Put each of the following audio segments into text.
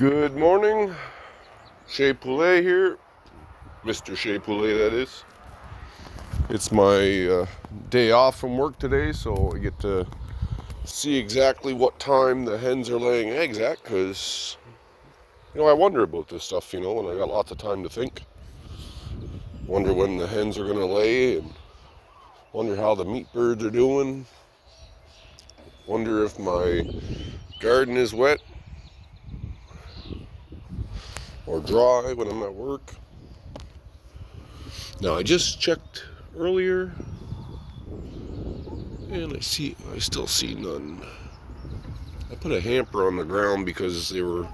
Good morning, Chez Poulet here, Mr. Chez Poulet that is. It's my day off from work today, so I get to see exactly what time the hens are laying eggs at, because, I wonder about this stuff, and I got lots of time to think. Wonder when the hens are going to lay, and wonder how the meat birds are doing. Wonder if my garden is wet or dry when I'm at work. Now, I just checked earlier, and I still see none. I put a hamper on the ground because they were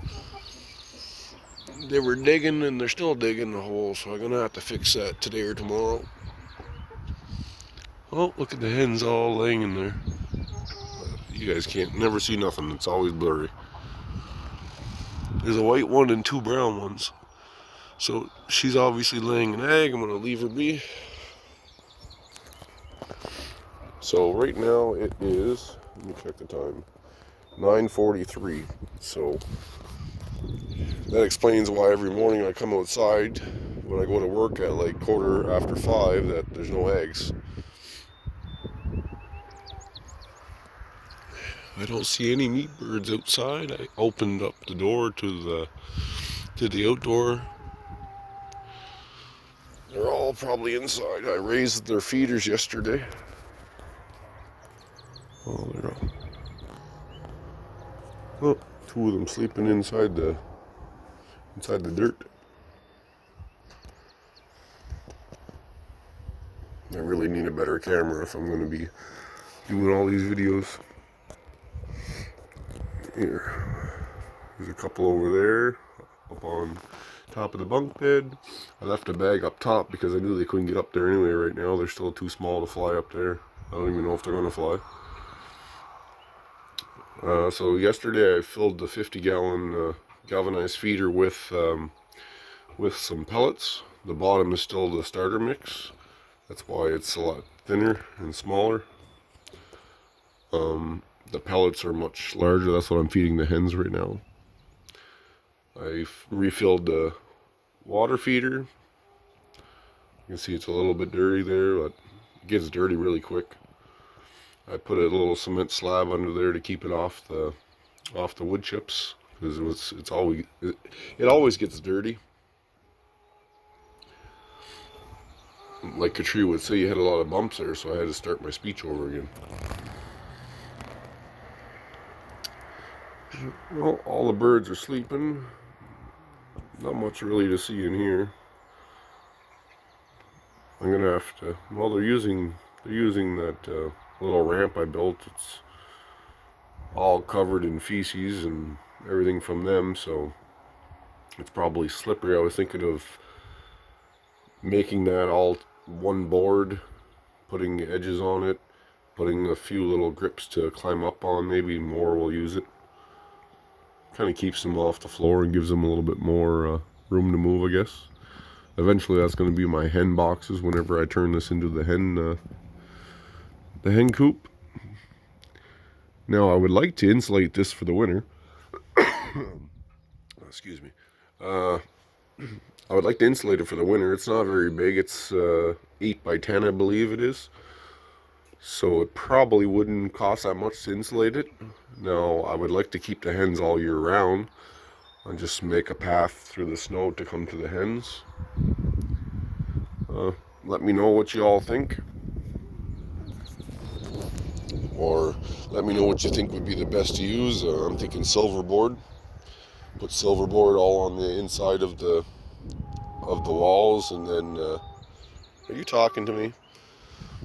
digging, and they're still digging the hole, so I'm gonna have to fix that today or tomorrow. Oh, look at the hens all laying in there. You guys can't never see nothing, it's always blurry. There's a white one and two brown ones. So she's obviously laying an egg. I'm gonna leave her be. So right now it is, let me check the time, 9:43. So that explains why every morning I come outside when I go to work at like 5:15 that there's no eggs. I don't see any meat birds outside. I opened up the door to the outdoor. They're all probably inside. I raised their feeders yesterday. Oh, they're all. Oh, two of them sleeping inside the dirt. I really need a better camera if I'm going to be doing all these videos. Here, there's a couple over there, up on top of the bunk bed. I left a bag up top because I knew they couldn't get up there anyway right now. They're still too small to fly up there. I don't even know if they're going to fly. So yesterday I filled the 50-gallon galvanized feeder with some pellets. The bottom is still the starter mix. That's why it's a lot thinner and smaller. The pellets are much larger. That's what I'm feeding the hens right now. I refilled the water feeder. You can see it's a little bit dirty there, but it gets dirty really quick. I put a little cement slab under there to keep it off the wood chips, because it always gets dirty. Like Katria would say, you had a lot of bumps there, so I had to start my speech over again. Well, all the birds are sleeping. Not much really to see in here. I'm gonna have to. Well, they're using that little ramp I built. It's all covered in feces and everything from them, so it's probably slippery. I was thinking of making that all one board, putting edges on it, putting a few little grips to climb up on. Maybe more will use it. Kind of keeps them off the floor and gives them a little bit more room to move, I guess. Eventually that's going to be my hen boxes whenever I turn this into the hen coop. Now I would like to insulate this for the winter. Excuse me. I would like to insulate it for the winter. It's not very big. It's 8 by 10, I believe it is. So it probably wouldn't cost that much to insulate it. Now, I would like to keep the hens all year round and just make a path through the snow to come to the hens. Let me know what you all think. Or let me know what you think would be the best to use. I'm thinking silver board. Put silver board all on the inside of the walls, and then are you talking to me?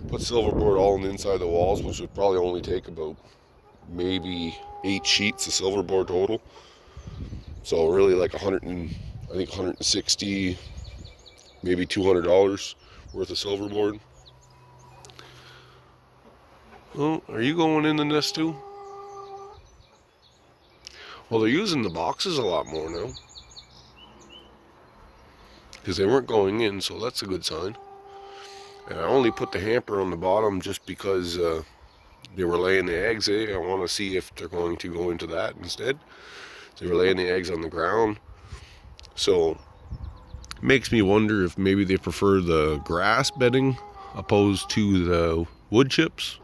Put silver board all on the inside of the walls, which would probably only take about maybe 8 sheets of silver board total. So really like 160, maybe $200 worth of silver board. Oh, are you going in the nest too? Well, they're using the boxes a lot more now, because they weren't going in, so that's a good sign. And I only put the hamper on the bottom just because they were laying the eggs. I want to see if they're going to go into that instead. They were laying the eggs on the ground. So it makes me wonder if maybe they prefer the grass bedding opposed to the wood chips.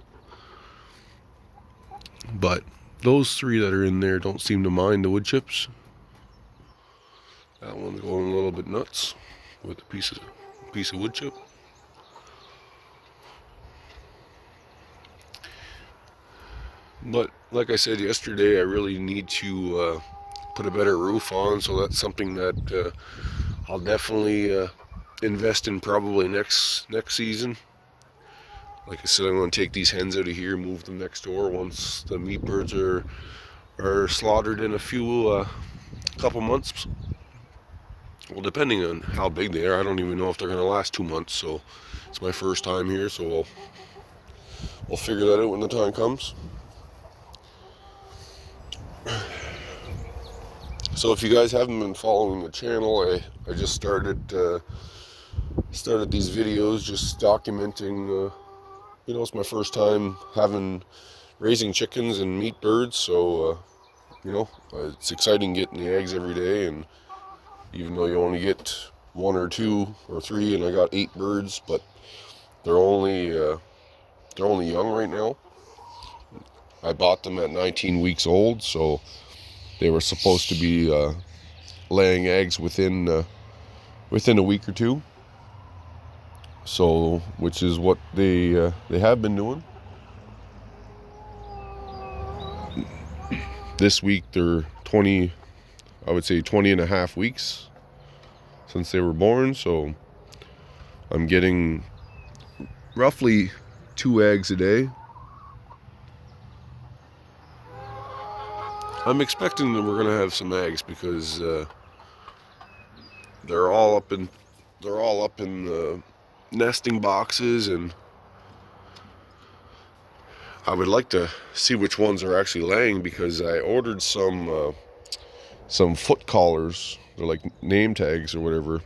But those three that are in there don't seem to mind the wood chips. That one's going a little bit nuts with a piece of wood chip. But like I said yesterday, I really need to put a better roof on, so that's something that I'll definitely invest in probably next season. Like I said, I'm going to take these hens out of here, move them next door once the meat birds are slaughtered in a couple months. Well, depending on how big they are, I don't even know if they're going to last 2 months. So it's my first time here, so we'll figure that out when the time comes. So if you guys haven't been following the channel, I just started these videos just documenting. It's my first time raising chickens and meat birds, so it's exciting getting the eggs every day. And even though you only get 1 or 2 or 3, and I got 8 birds, but they're only young right now. I bought them at 19 weeks old, so they were supposed to be laying eggs within a week or 2. So, which is what they have been doing. This week they're 20 and a half weeks since they were born, so I'm getting roughly 2 eggs a day. I'm expecting that we're gonna have some eggs because they're all up in the nesting boxes, and I would like to see which ones are actually laying, because I ordered some foot collars. They're like name tags or whatever,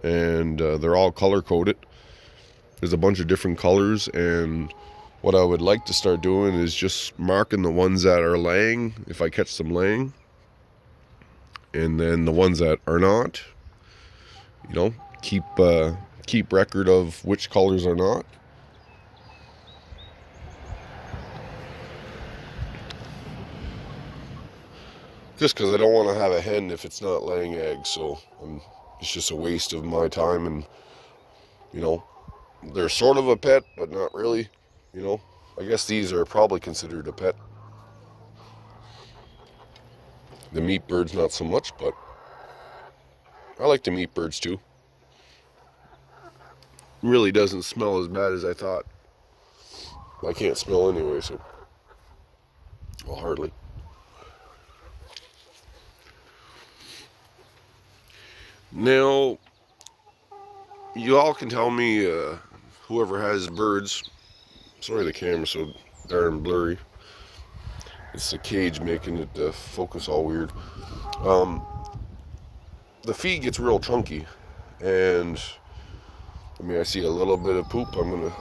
and they're all color coded. There's a bunch of different colors, and what I would like to start doing is just marking the ones that are laying if I catch them laying, and then the ones that are not, keep record of which colors are not. Just because I don't want to have a hen if it's not laying eggs, so it's just a waste of my time. And they're sort of a pet, but not really. I guess these are probably considered a pet. The meat birds not so much, but I like the meat birds too. Really doesn't smell as bad as I thought. I can't smell anyway, so hardly. Now, you all can tell me, whoever has birds. Sorry, the camera's so darn blurry. It's the cage making it focus all weird. The feed gets real chunky, and I see a little bit of poop.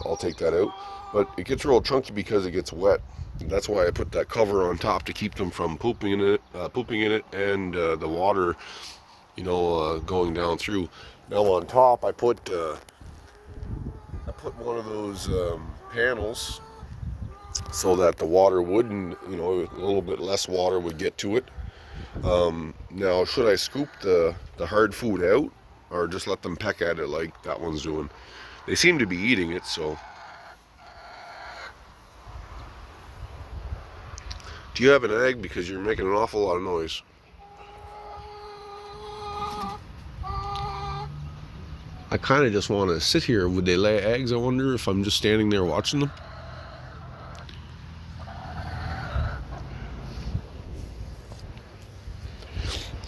I'll take that out. But it gets real chunky because it gets wet. And that's why I put that cover on top to keep them from pooping in it, and the water, going down through. Now on top, I put one of those panels so that the water wouldn't, a little bit less water would get to it. Now, should I scoop the hard food out, or just let them peck at it like that one's doing? They seem to be eating it, so. Do you have an egg? Because you're making an awful lot of noise. I kind of just want to sit here. Would they lay eggs? I wonder if I'm just standing there watching them.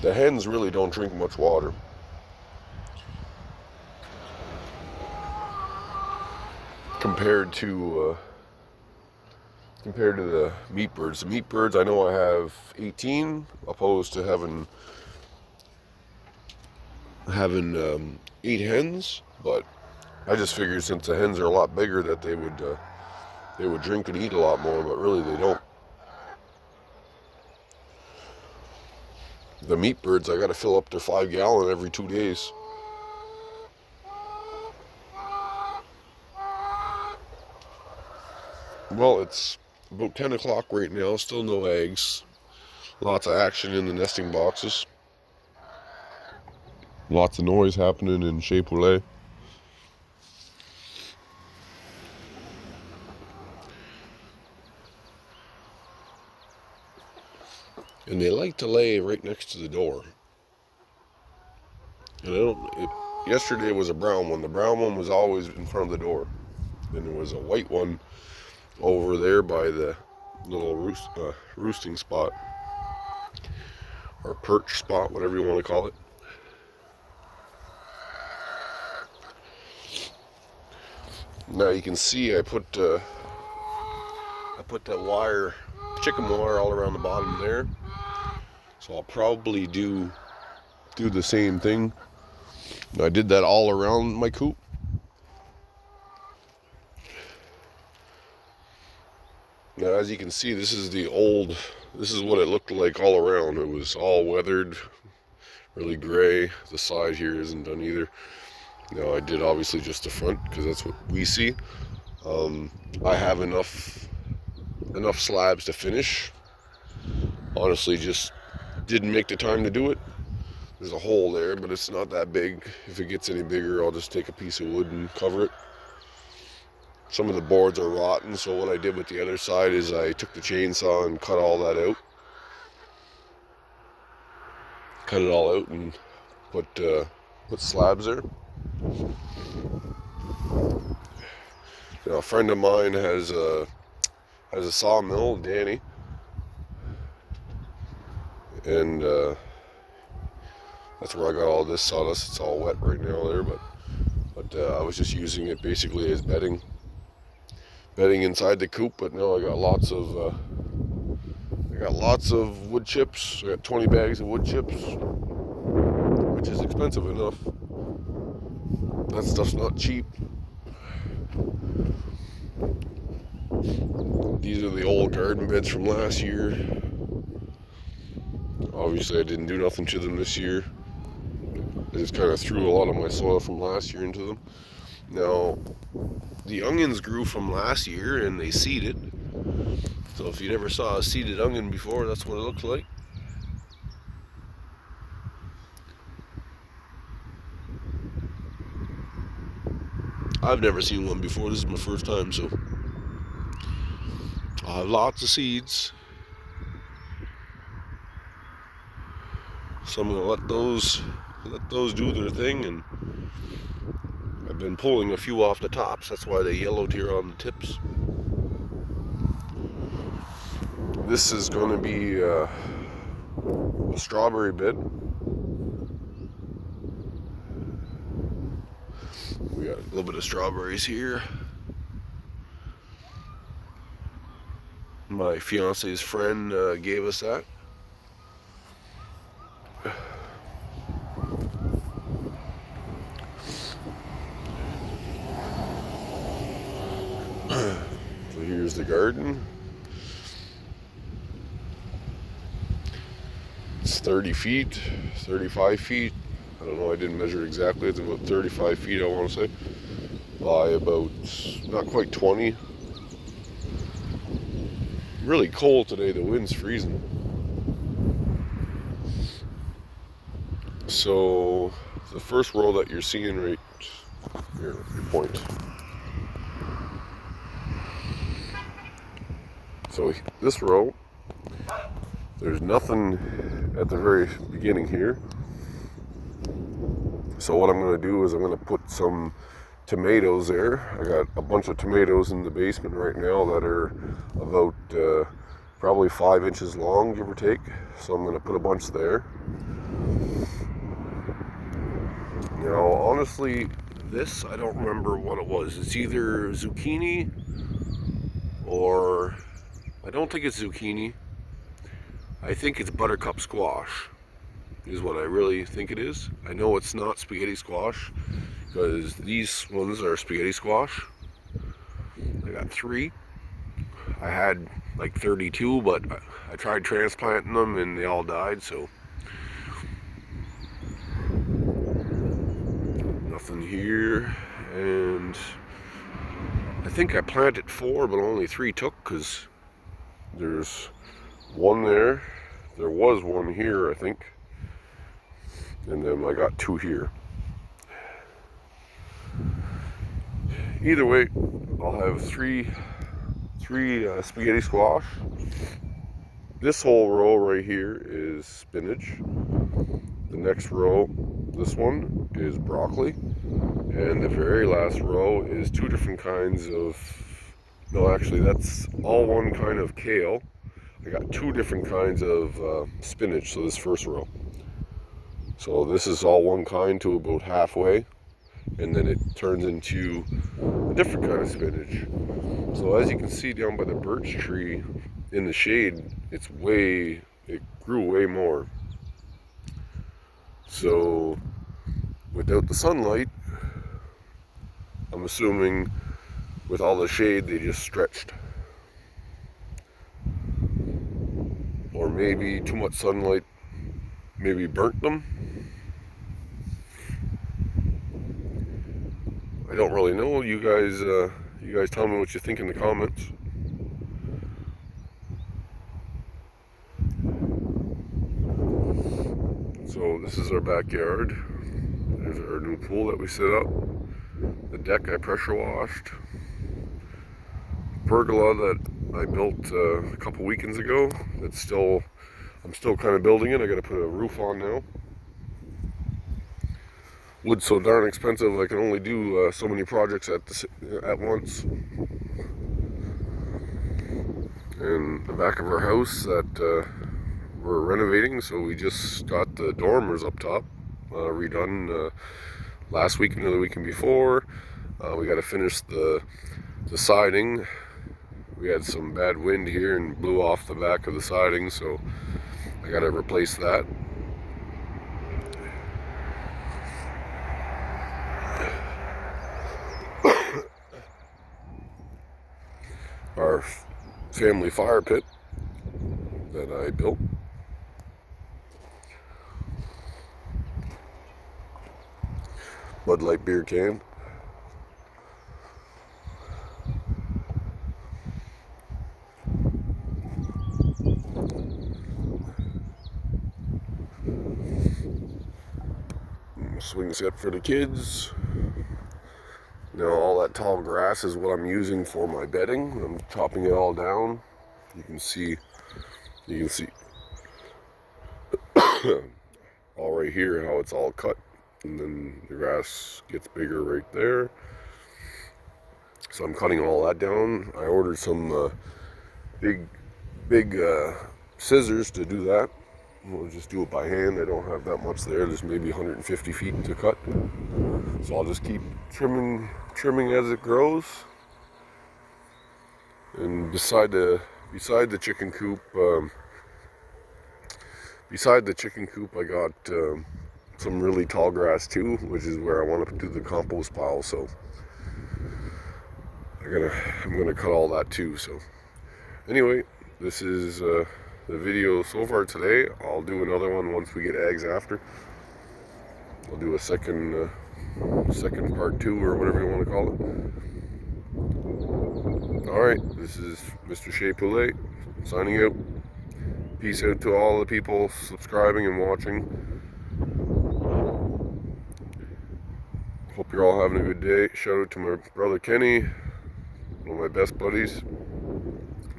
The hens really don't drink much water. Compared to the meat birds. The meat birds, I know I have 18, opposed to having 8 hens, but I just figured since the hens are a lot bigger that they would drink and eat a lot more, but really they don't. the meat birds, I got to fill up their 5-gallon every 2 days. Well, it's about 10 o'clock right now, still no eggs. Lots of action in the nesting boxes. Lots of noise happening in Chez Poulet. And they like to lay right next to the door. And yesterday was a brown one. The brown one was always in front of the door. And there was a white one over there by the little roosting spot. Or perch spot, whatever you want to call it. Now you can see I put that wire, chicken wire, all around the bottom there. So I'll probably do the same thing. I did that all around my coop. Now as you can see, this is what it looked like all around. It was all weathered, really gray. The side here isn't done either. Now I did obviously just the front because that's what we see. I have enough slabs to finish. Honestly, just didn't make the time to do it. There's a hole there, but it's not that big. If it gets any bigger, I'll just take a piece of wood and cover it. Some of the boards are rotten, so what I did with the other side is I took the chainsaw and cut all that out. Cut it all out and put slabs there. Now, a friend of mine has a sawmill, Danny, and that's where I got all this sawdust. It's all wet right now there, but I was just using it basically as bedding inside the coop. But now I got lots of wood chips. I got 20 bags of wood chips, which is expensive enough. That stuff's not cheap. These are the old garden beds from last year. Obviously I didn't do nothing to them this year. I just kind of threw a lot of my soil from last year into them. Now, the onions grew from last year and they seeded. So if you never saw a seeded onion before, that's what it looks like. I've never seen one before. This is my first time, so I have lots of seeds. So I'm gonna let those do their thing, and I've been pulling a few off the tops. That's why they yellowed here on the tips. This is going to be a strawberry bed. We got a little bit of strawberries here. My fiance's friend gave us that. So here's the garden. It's 30 feet, 35 feet. I don't know, I didn't measure exactly. It's about 35 feet, I want to say, by about not quite 20. Really cold today, the wind's freezing. So the first row that you're seeing right here, your point. So this row, there's nothing at the very beginning here. So what I'm going to do is I'm going to put some tomatoes there. I got a bunch of tomatoes in the basement right now that are about probably 5 inches long, give or take. So I'm going to put a bunch there. Now, honestly, this, I don't remember what it was. It's either zucchini or, I don't think it's zucchini. I think it's buttercup squash is what I really think it is. I know it's not spaghetti squash because these ones are spaghetti squash. I got 3. I had like 32, but I tried transplanting them and they all died, so here, and I think I planted 4, but only 3 took, because there's one there. There was one here, I think, and then I got 2 here. Either way, I'll have three spaghetti squash. This whole row right here is spinach. The next row, this one, is broccoli. And the very last row is 2 different kinds of, no, actually that's all one kind of kale. I got 2 different kinds of spinach, so this first row. So this is all one kind to about halfway, and then it turns into a different kind of spinach. So as you can see down by the birch tree in the shade, it grew way more. So without the sunlight, I'm assuming with all the shade they just stretched. Or maybe too much sunlight maybe burnt them. I don't really know. You guys tell me what you think in the comments. So this is our backyard. There's our new pool that we set up. The deck I pressure washed. Pergola that I built a couple weekends ago. I'm still kind of building it. I got to put a roof on now. Wood's so darn expensive, I can only do so many projects at once. And the back of our house that we're renovating, so we just got the dormers up top redone last week and the weekend before. We got to finish the siding. We had some bad wind here and blew off the back of the siding, so I got to replace that. Our family fire pit that I built. Bud Light beer can. Swing set for the kids. Now all that tall grass is what I'm using for my bedding. I'm chopping it all down. You can see all right here how it's all cut, and then the grass gets bigger right there. So I'm cutting all that down. I ordered some big scissors to do that. We'll just do it by hand. I don't have that much there. There's maybe 150 feet to cut. So I'll just keep trimming as it grows. And beside the chicken coop, I got some really tall grass too, which is where I want to do the compost pile. So I'm gonna cut all that too. So anyway, this is the video so far today. I'll do another one once we get eggs after. I'll do a second part 2 or whatever you want to call it. Alright, this is Mr. Shea Poulet signing out. Peace out to all the people subscribing and watching. Hope you're all having a good day. Shout out to my brother Kenny, one of my best buddies.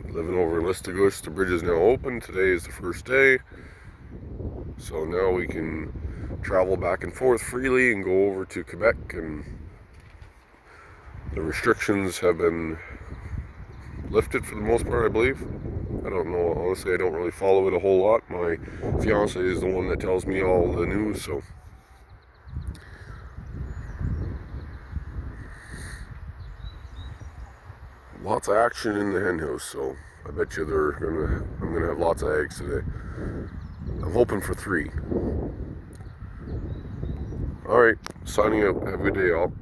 Living over in Listagush. The bridge is now open. Today is the first day. So now we can travel back and forth freely and go over to Quebec, and the restrictions have been lifted for the most part, I believe. I don't know, honestly, I don't really follow it a whole lot. My fiance is the one that tells me all the news, so lots of action in the hen house, so I bet you I'm gonna have lots of eggs today. I'm hoping for 3. Alright, signing out. Have a good day, all.